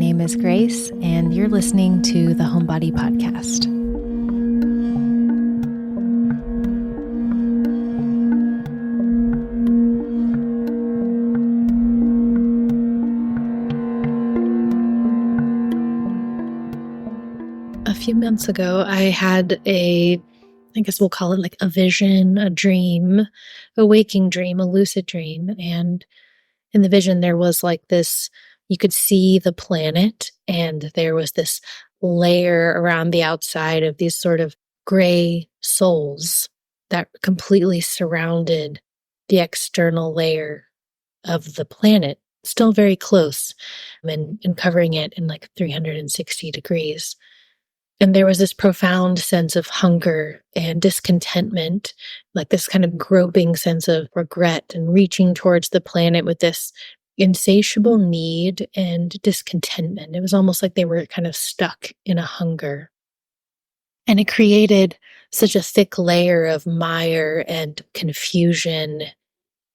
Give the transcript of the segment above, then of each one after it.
name is Grace, and you're listening to the Homebody Podcast. A few months ago, I had I guess we'll call it like a vision, a dream, a waking dream, a lucid dream. And in the vision, there was like this, you could see the planet, and there was this layer around the outside of these sort of gray souls that completely surrounded the external layer of the planet, still very close, and covering it in like 360 degrees. And there was this profound sense of hunger and discontentment, like this kind of groping sense of regret and reaching towards the planet with this insatiable need and discontentment. It was almost like they were kind of stuck in a hunger. And it created such a thick layer of mire and confusion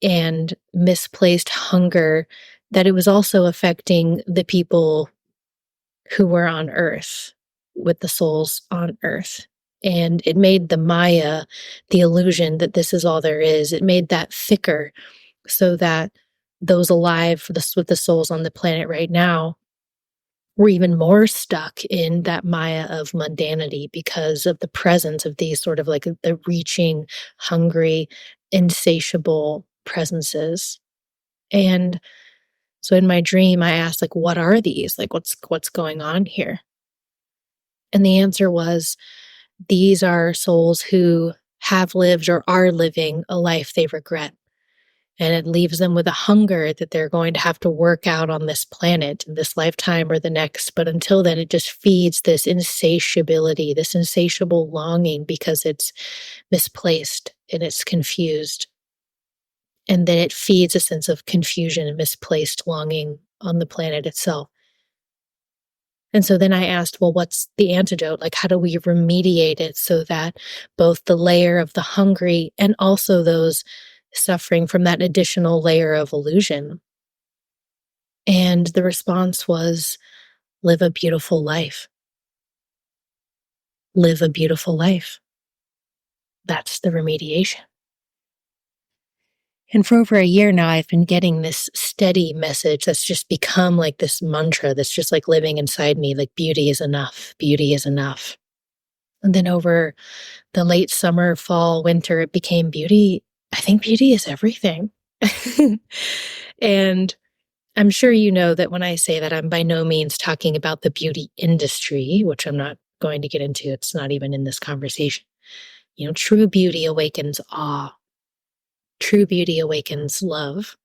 and misplaced hunger that it was also affecting the people who were on Earth, with the souls on Earth. And it made the Maya, the illusion that this is all there is, it made that thicker so that those alive with the souls on the planet right now were even more stuck in that Maya of mundanity because of the presence of these sort of like the reaching, hungry, insatiable presences. And so in my dream, I asked, like, what are these? Like, what's going on here? And the answer was, these are souls who have lived or are living a life they regret. And it leaves them with a hunger that they're going to have to work out on this planet in this lifetime or the next. But until then, it just feeds this insatiability, this insatiable longing because it's misplaced and it's confused. And then it feeds a sense of confusion and misplaced longing on the planet itself. And so then I asked, well, what's the antidote? Like, how do we remediate it so that both the layer of the hungry and also those suffering from that additional layer of illusion? And the response was, live a beautiful life. Live a beautiful life. That's the remediation. And for over a year now, I've been getting this steady message that's just become like this mantra that's just like living inside me, like beauty is enough, beauty is enough. And then over the late summer, fall, winter, it became beauty. I think beauty is everything. And I'm sure you know that when I say that, I'm by no means talking about the beauty industry, which I'm not going to get into. It's not even in this conversation. True beauty awakens awe. True beauty awakens love.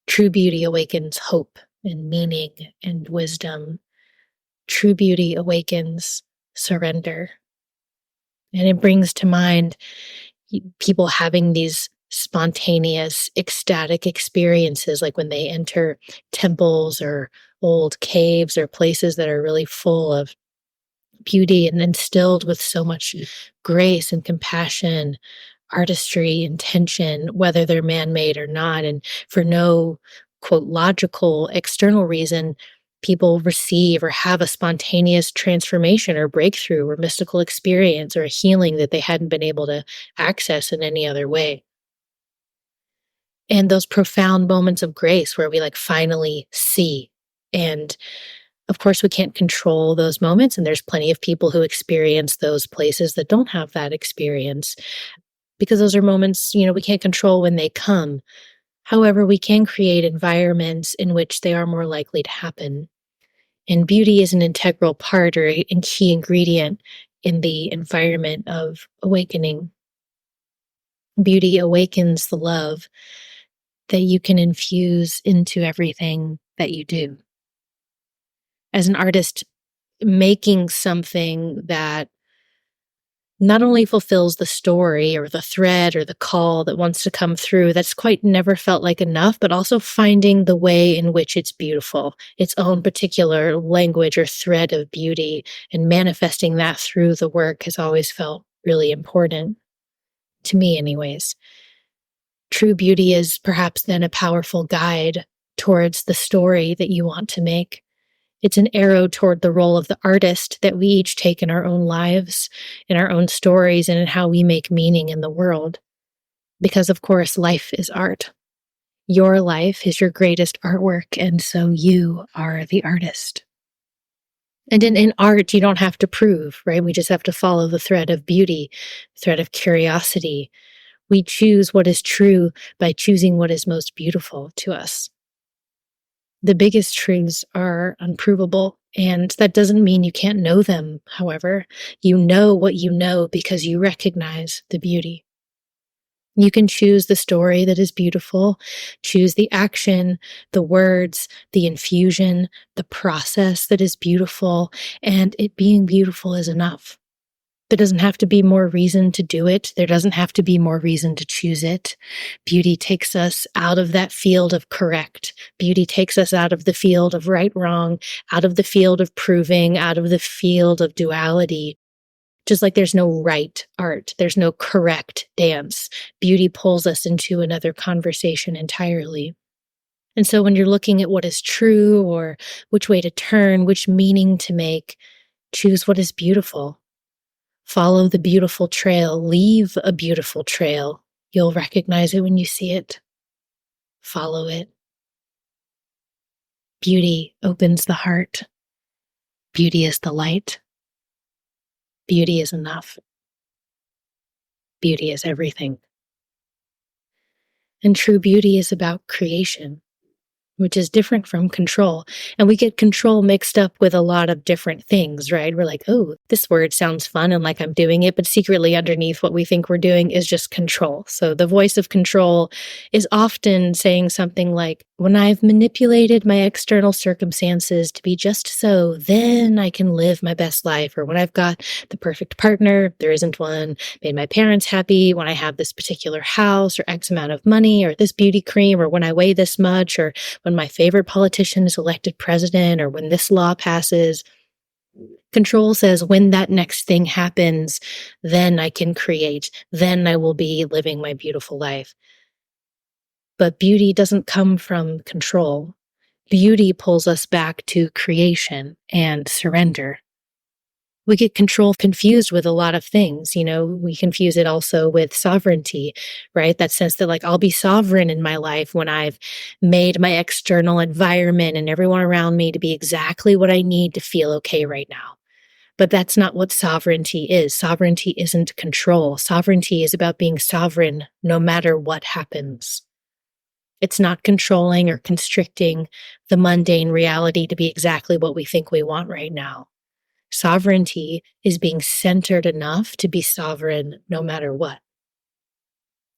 True beauty awakens hope and meaning and wisdom. True beauty awakens surrender. And it brings to mind people having these spontaneous, ecstatic experiences, like when they enter temples or old caves or places that are really full of beauty and instilled with so much grace and compassion, artistry, intention, whether they're man-made or not. And for no, quote, logical external reason, people receive or have a spontaneous transformation or breakthrough or mystical experience or a healing that they hadn't been able to access in any other way. And those profound moments of grace where we like finally see. And of course, we can't control those moments. And there's plenty of people who experience those places that don't have that experience, because those are moments, we can't control when they come. However, we can create environments in which they are more likely to happen. And beauty is an integral part or a key ingredient in the environment of awakening. Beauty awakens the love that you can infuse into everything that you do. As an artist, making something that not only fulfills the story or the thread or the call that wants to come through, that's quite never felt like enough, but also finding the way in which it's beautiful, its own particular language or thread of beauty, and manifesting that through the work has always felt really important, to me anyways. True beauty is perhaps then a powerful guide towards the story that you want to make. It's an arrow toward the role of the artist that we each take in our own lives, in our own stories, and in how we make meaning in the world. Because, of course, life is art. Your life is your greatest artwork, and so you are the artist. And in art, you don't have to prove, right? We just have to follow the thread of beauty, thread of curiosity. We choose what is true by choosing what is most beautiful to us. The biggest truths are unprovable, and that doesn't mean you can't know them, however. You know what you know because you recognize the beauty. You can choose the story that is beautiful, choose the action, the words, the infusion, the process that is beautiful, and it being beautiful is enough. There doesn't have to be more reason to do it. There doesn't have to be more reason to choose it. Beauty takes us out of that field of correct. Beauty takes us out of the field of right, wrong, out of the field of proving, out of the field of duality. Just like there's no right art, there's no correct dance. Beauty pulls us into another conversation entirely. And so when you're looking at what is true or which way to turn, which meaning to make, choose what is beautiful. Follow the beautiful trail. Leave a beautiful trail. You'll recognize it when you see it. Follow it. Beauty opens the heart. Beauty is the light. Beauty is enough. Beauty is everything. And true beauty is about creation, which is different from control. And we get control mixed up with a lot of different things, right? We're like, oh, this word sounds fun and like I'm doing it, but secretly underneath what we think we're doing is just control. So the voice of control is often saying something like, when I've manipulated my external circumstances to be just so, then I can live my best life. Or when I've got the perfect partner, there isn't one, made my parents happy, when I have this particular house or X amount of money or this beauty cream, or when I weigh this much, or when my favorite politician is elected president, or when this law passes. Control says when that next thing happens, then I can create, then I will be living my beautiful life. But beauty doesn't come from control. Beauty pulls us back to creation and surrender. We get control confused with a lot of things. We confuse it also with sovereignty, right? That sense that I'll be sovereign in my life when I've made my external environment and everyone around me to be exactly what I need to feel okay right now. But that's not what sovereignty is. Sovereignty isn't control. Sovereignty is about being sovereign no matter what happens. It's not controlling or constricting the mundane reality to be exactly what we think we want right now. Sovereignty is being centered enough to be sovereign no matter what.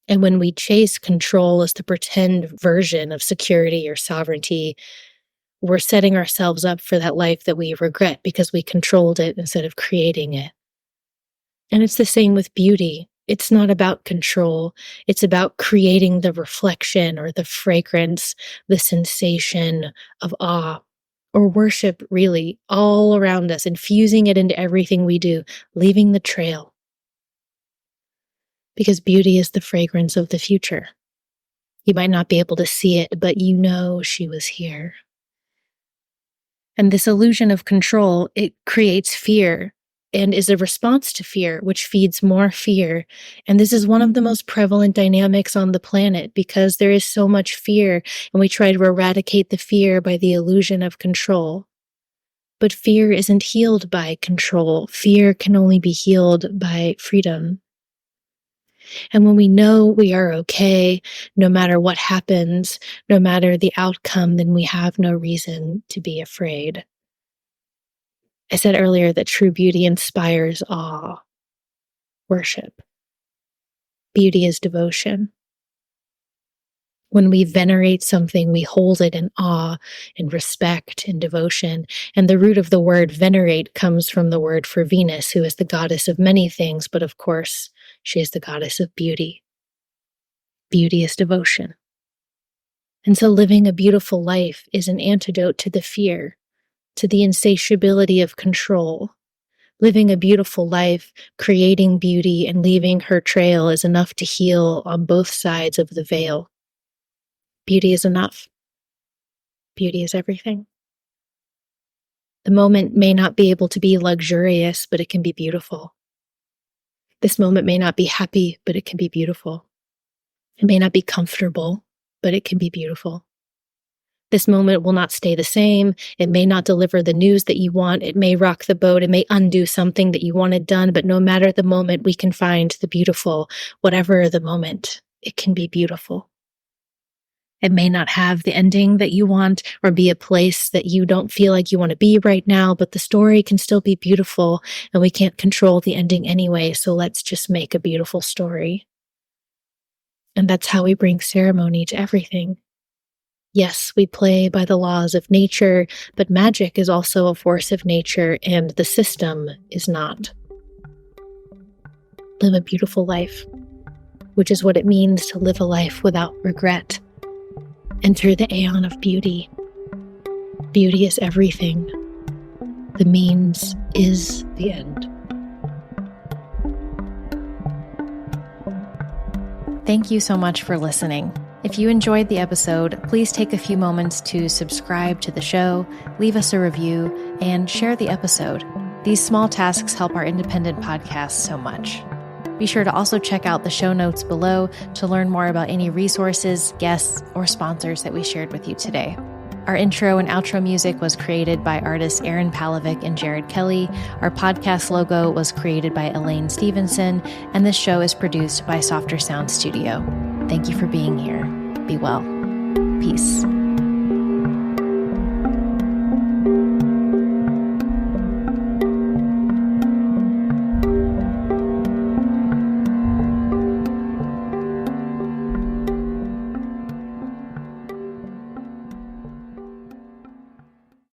And when we chase control as the pretend version of security or sovereignty, we're setting ourselves up for that life that we regret because we controlled it instead of creating it. And it's the same with beauty. It's not about control. It's about creating the reflection or the fragrance, the sensation of awe or worship, really, all around us, infusing it into everything we do, leaving the trail. Because beauty is the fragrance of the future. You might not be able to see it, but you know she was here. And this illusion of control, it creates fear and is a response to fear, which feeds more fear. And this is one of the most prevalent dynamics on the planet because there is so much fear, and we try to eradicate the fear by the illusion of control. But fear isn't healed by control. Fear can only be healed by freedom. And when we know we are okay, no matter what happens, no matter the outcome, then we have no reason to be afraid. I said earlier that true beauty inspires awe, worship. Beauty is devotion. When we venerate something, we hold it in awe and respect and devotion. And the root of the word venerate comes from the word for Venus, who is the goddess of many things, but of course, she is the goddess of beauty. Beauty is devotion. And so living a beautiful life is an antidote to the fear, to the insatiability of control. Living a beautiful life, creating beauty, and leaving her trail is enough to heal on both sides of the veil. Beauty is enough. Beauty is everything. The moment may not be able to be luxurious, but it can be beautiful. This moment may not be happy, but it can be beautiful. It may not be comfortable, but it can be beautiful. This moment will not stay the same. It may not deliver the news that you want. It may rock the boat. It may undo something that you wanted done, but no matter the moment, we can find the beautiful. Whatever the moment, it can be beautiful. It may not have the ending that you want or be a place that you don't feel like you want to be right now, but the story can still be beautiful, and we can't control the ending anyway, so let's just make a beautiful story. And that's how we bring ceremony to everything. Yes, we play by the laws of nature, but magic is also a force of nature, and the system is not. Live a beautiful life, which is what it means to live a life without regret. Enter the aeon of beauty. Beauty is everything. The means is the end. Thank you so much for listening. If you enjoyed the episode, please take a few moments to subscribe to the show, leave us a review, and share the episode. These small tasks help our independent podcast so much. Be sure to also check out the show notes below to learn more about any resources, guests, or sponsors that we shared with you today. Our intro and outro music was created by artists Aaron Palovic and Jared Kelly. Our podcast logo was created by Elaine Stevenson, and this show is produced by Softer Sound Studio. Thank you for being here. Be well. Peace.